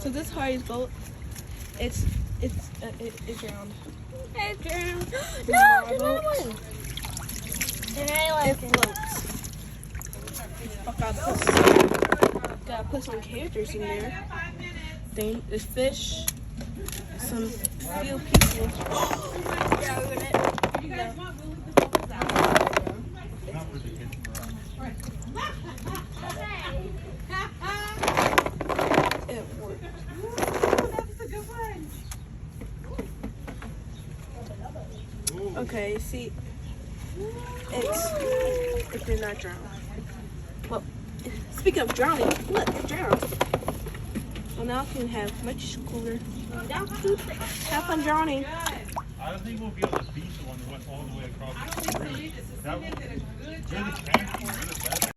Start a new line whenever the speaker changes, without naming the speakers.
So this Harry's boat, it drowned.
It drowned. No, there's another one. And I
It
like it.
floats. Gotta put some characters in there. Then there's fish, some few people.
Yeah, we're gonna.
It worked. Okay, see, it did not drown. Well, speaking of drowning, look, it drowned. Well, now I can have much cooler. Have fun drowning.
I don't think we'll be on the beach the one that went all the way across the street. That was really fancy.